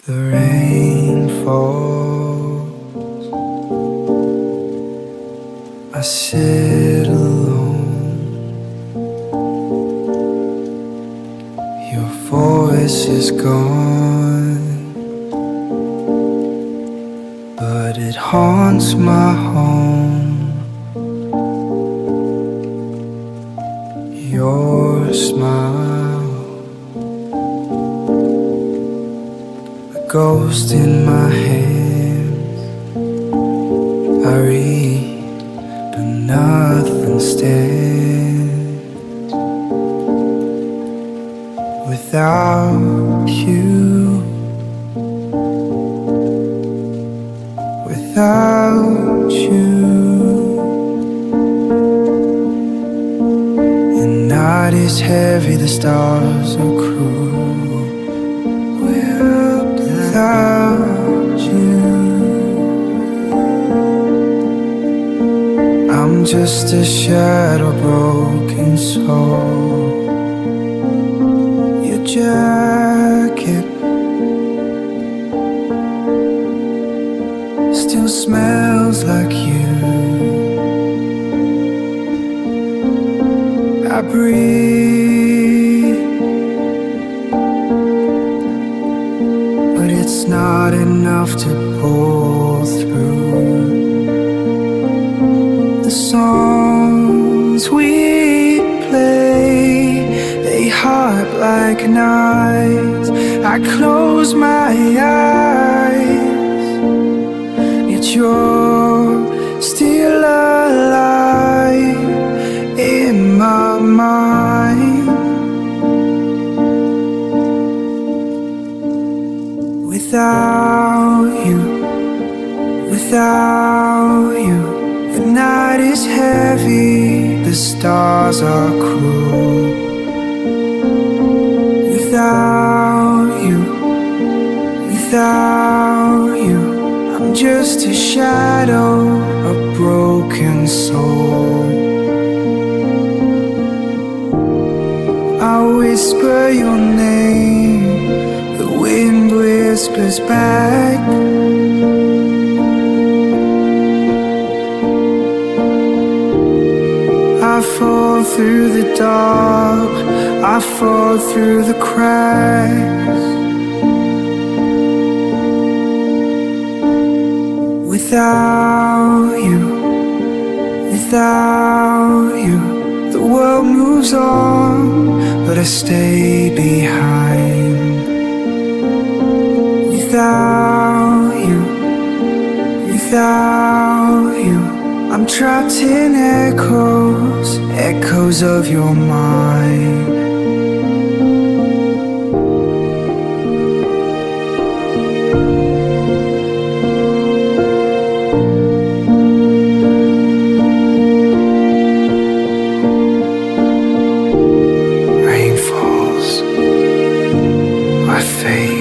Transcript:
The rain falls, I sit alone. Your voice is gone, but it haunts my home. Your smile, a ghost in my hands. I read, but nothing stands without you. Without you, the night is heavy, the stars are cruel. Without you, I'm just a shadow, broken soul. Your jacket still smells like you. I breathe, but it's not enough to pull through. The songs we play, they harp like knives. I close my eyes, yet you're still alive in my mind. Without you, without you, the night is heavy, the stars are cruel. Without you, without you, I'm just a shadow, a broken soul. I whisper your name, the wind whispers back. I fall through the dark, I fall through the cracks. Without you, without you, the world moves on, but I stay behind. Without you, without you, I'm trapped in echoes, echoes of your mind. Rain falls, I fade.